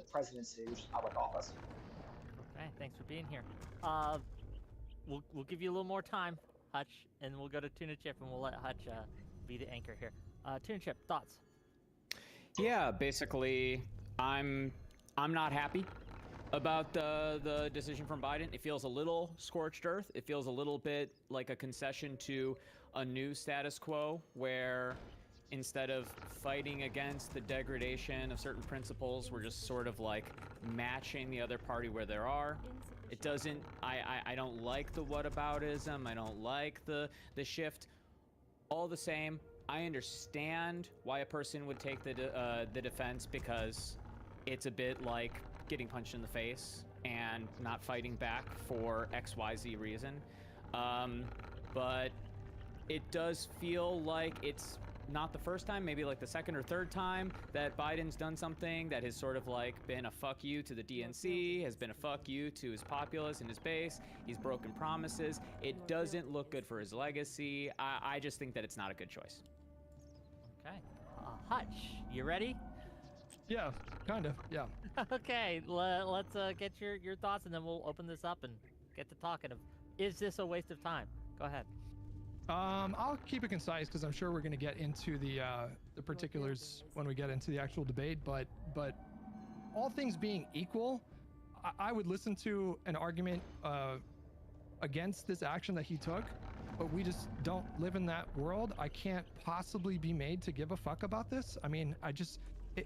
presidency, which is public office. Okay, thanks for being here. We'll give you a little more time, Hutch, and we'll go to Tuna Chip, and we'll let Hutch be the anchor here. Tuna Chip, thoughts? Yeah, basically, I'm not happy about the decision from Biden. It feels a little scorched earth. It feels a little bit like a concession to a new status quo where instead of fighting against the degradation of certain principles, we're just sort of like matching the other party where there are. It doesn't, I don't like the whataboutism. I don't like the shift. All the same, I understand why a person would take the defense, because it's a bit like getting punched in the face and not fighting back for XYZ reason. But it does feel like it's not the first time, maybe like the second or third time that Biden's done something that has sort of like been a fuck you to the DNC, has been a fuck you to his populace and his base. He's broken promises. It doesn't look good for his legacy. I just think that it's not a good choice. Okay. Hutch, you ready? Yeah, kind of, yeah. Okay, let's get your thoughts, and then we'll open this up and get to talking of, is this a waste of time? Go ahead. I'll keep it concise because I'm sure we're going to get into the particulars when we get into the actual debate. But all things being equal, I would listen to an argument against this action that he took. But we just don't live in that world. I can't possibly be made to give a fuck about this. I mean,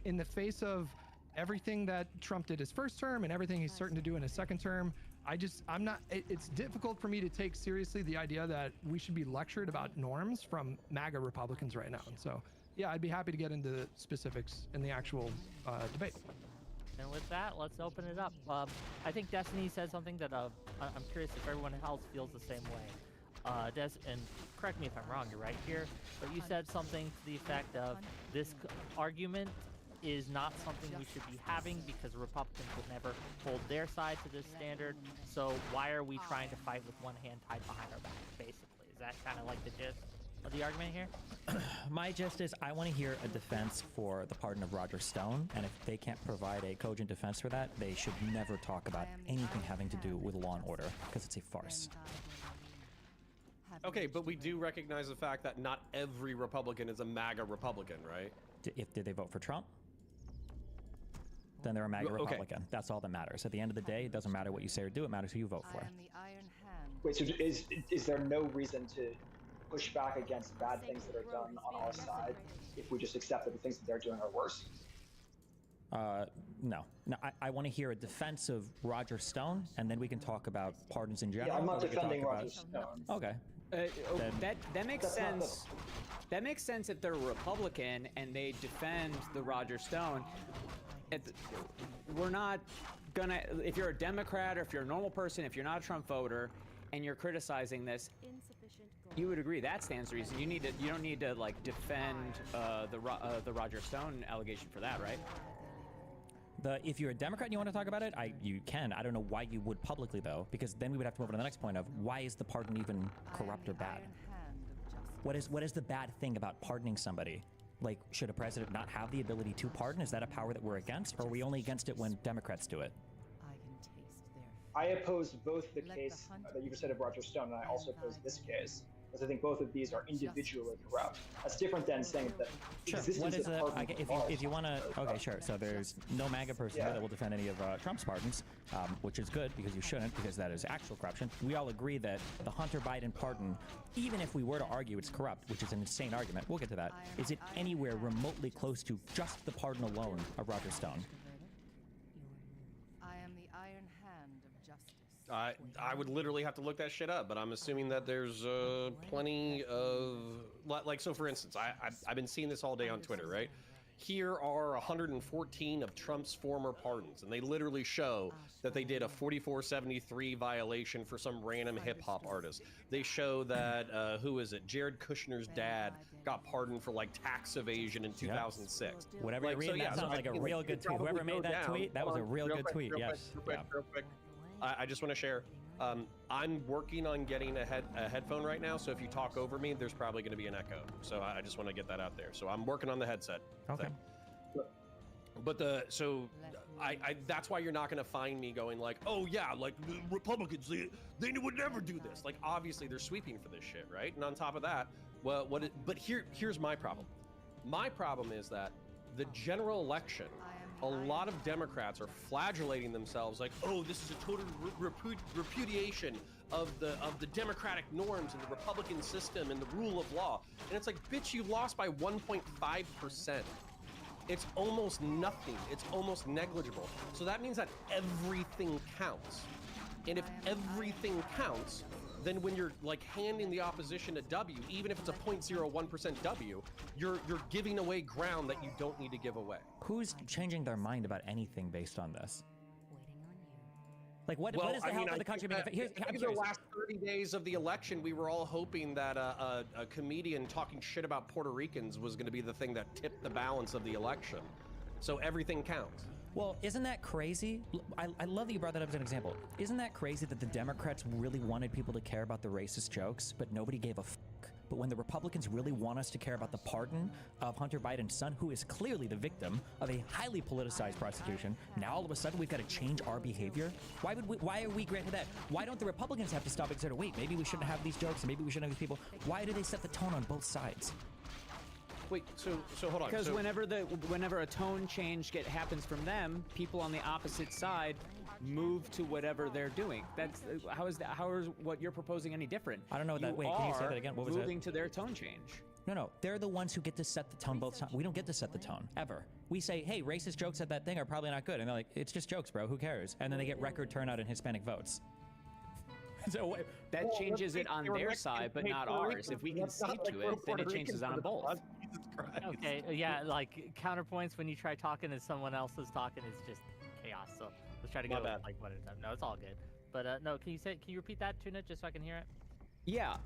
in the face of everything that Trump did his first term and everything he's certain to do in his second term, I'm not, it's difficult for me to take seriously the idea that we should be lectured about norms from MAGA Republicans right now. And so, yeah, I'd be happy to get into the specifics in the actual debate. And with that, let's open it up. I think Destiny said something that I'm curious if everyone else feels the same way. Des, and correct me if I'm wrong, you're right here, but you said something to the effect of this argument is not something we should be having because Republicans will never hold their side to this standard. So why are we trying to fight with one hand tied behind our back, basically? Is that kind of like the gist of the argument here? My gist is I want to hear a defense for the pardon of Roger Stone, and if they can't provide a cogent defense for that, they should never talk about anything having to do with law and order, because it's a farce. Okay, but we do recognize the fact that not every Republican is a MAGA Republican, right? Did they vote for Trump? Then they're a MAGA Republican. That's all that matters. At the end of the day, it doesn't matter what you say or do. It matters who you vote for. Wait, so is there no reason to push back against bad things that are done on our side if we just accept that the things that they're doing are worse? No. I want to hear a defense of Roger Stone, and then we can talk about pardons in general. Yeah, I'm not defending Roger Stone. Okay. That makes sense. That makes sense if they're a Republican and they defend the Roger Stone. We're not gonna, if you're a Democrat or if you're a normal person, if you're not a Trump voter and you're criticizing this, you would agree that stands to reason. You don't need to like defend the Roger Stone allegation for that, right? If you're a Democrat and you want to talk about it, you can. I don't know why you would publicly, though, because then we would have to move on to the next point of why is the pardon even corrupt or bad? What is the bad thing about pardoning somebody? Like, should a president not have the ability to pardon? Is that a power that we're against, or are we only against it when Democrats do it? I oppose both the case that you just said of Roger Stone, and I also oppose this case, because I think both of these are individually corrupt. That's different than saying that What is if you want to, okay, sure. So there's no MAGA person here that will defend any of Trump's pardons, which is good because you shouldn't, because that is actual corruption. We all agree that the Hunter Biden pardon, even if we were to argue it's corrupt, which is an insane argument, we'll get to that, is it anywhere remotely close to just the pardon alone of Roger Stone? I am the iron hand of justice. I would literally have to look that shit up, but I'm assuming that there's plenty of, like, so for instance, I've been seeing this all day on Twitter, right? Here are 114 of Trump's former pardons, and they literally show that they did a 4473 violation for some random hip-hop artist. They show that, who is it, Jared Kushner's dad got pardoned for, like, tax evasion in 2006. Whatever you're reading, that sounds like a real good tweet. Whoever made that tweet, that was a real good tweet, yes. Real quick. I just want to share. I'm working on getting a headphone right now, so if you talk over me, there's probably going to be an echo. So I just want to get that out there. So I'm working on the headset. Okay. But that's why you're not going to find me going like, oh yeah, like the Republicans, they would never do this. Like obviously they're sweeping for this shit, right? And on top of that, well, but here's my problem. My problem is that the general election, a lot of Democrats are flagellating themselves like, oh, this is a total repudiation of the democratic norms and the Republican system and the rule of law. And it's like, bitch, you lost by 1.5%. It's almost nothing. It's almost negligible. So that means that everything counts. And if everything counts, then when you're like handing the opposition a W, even if it's a 0.01% W, you're giving away ground that you don't need to give away. Who's changing their mind about anything based on this? Like what is the health of the country? I think the last 30 days of the election, we were all hoping that a comedian talking shit about Puerto Ricans was going to be the thing that tipped the balance of the election. So everything counts. Well, isn't that crazy? I love that you brought that up as an example. Isn't that crazy that the Democrats really wanted people to care about the racist jokes, but nobody gave a fuck? But when the Republicans really want us to care about the pardon of Hunter Biden's son, who is clearly the victim of a highly politicized prosecution, now all of a sudden we've got to change our behavior? Why are we granted that? Why don't the Republicans have to stop and consider, wait, maybe we shouldn't have these jokes and maybe we shouldn't have these people? Why do they set the tone on both sides? Wait, so hold on. Because whenever a tone change happens from them, people on the opposite side move to whatever they're doing. That's how is what you're proposing any different? I don't know that. Wait, can you say that again? What was moving to their tone change? No, they're the ones who get to set the tone both times. We don't get to set the tone ever. We say, hey, racist jokes at that thing are probably not good, and they're like, it's just jokes, bro. Who cares? And then they get record turnout in Hispanic votes. So that changes it on their side, but not ours. If we can see to it, then it changes on both. Okay, yeah, like counterpoints when you try talking and someone else is talking is just chaos. So let's try to go like one at a time. No, it's all good. But no, can you repeat that, Tuna, just so I can hear it? Yeah,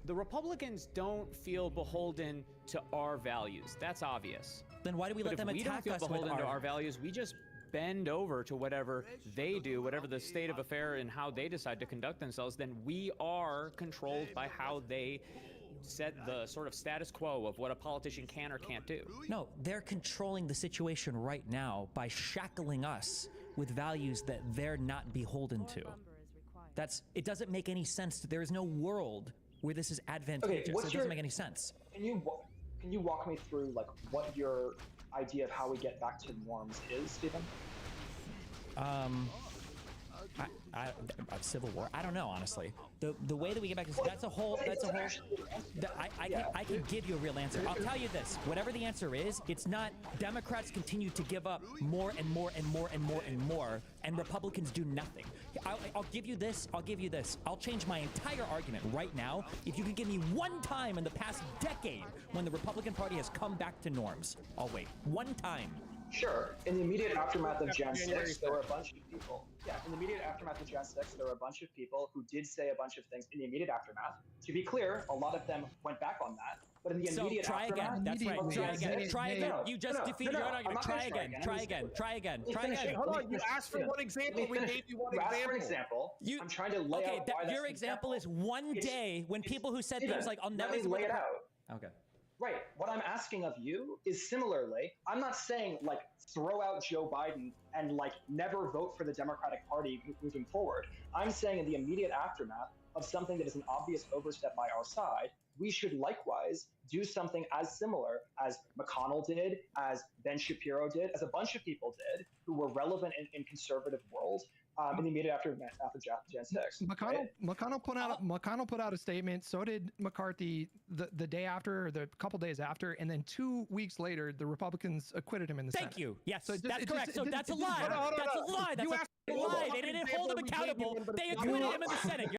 the Republicans don't feel beholden to our values. That's obvious. Then why do we let them attack us? If we don't feel beholden to our values, we just bend over to whatever they do, whatever the state of affair and how they decide to conduct themselves. Then we are controlled by how they set the sort of status quo of what a politician can or can't do. No, they're controlling the situation right now by shackling us with values that they're not beholden to. It doesn't make any sense. There is no world where this is advantageous. It doesn't make any sense. Can you walk me through like what your idea of how we get back to norms is, Stephen? Civil war? I don't know, honestly. The way that we get back to that's a whole. I can give you a real answer. I'll tell you this: whatever the answer is, it's not Democrats continue to give up more and more and more and more and more, and Republicans do nothing. I'll give you this. I'll give you this. I'll change my entire argument right now if you can give me one time in the past decade when the Republican Party has come back to norms. I'll wait. One time. Sure. In the immediate aftermath of Jan 6, there were a bunch of people. Yeah, in the immediate aftermath of Jan 6, there were a bunch of people who did say a bunch of things in the immediate aftermath. To be clear, a lot of them went back on that. But in the immediate try aftermath, again. That's right. Try again. Try again. You just defeated your own argument. Try again. Try again. Try again. Try again. Hold on. You asked for one example. We gave you one example. I'm trying to lay out why your example is one day when people who said things like, "I'll never lay it out." Okay. Right. What I'm asking of you is similarly, I'm not saying like throw out Joe Biden and like never vote for the Democratic Party moving forward. I'm saying in the immediate aftermath of something that is an obvious overstep by our side, we should likewise do something as similar as McConnell did, as Ben Shapiro did, as a bunch of people did who were relevant in conservative world. In the immediate aftermath of Jan 6. McConnell put out a statement. So did McCarthy the day after, or the couple days after, and then 2 weeks later, the Republicans acquitted him in the Senate. Thank you. Yes, so that's correct. So that's a lie. That's a lie. That's a lie. They didn't hold him accountable. They acquitted him in the Senate.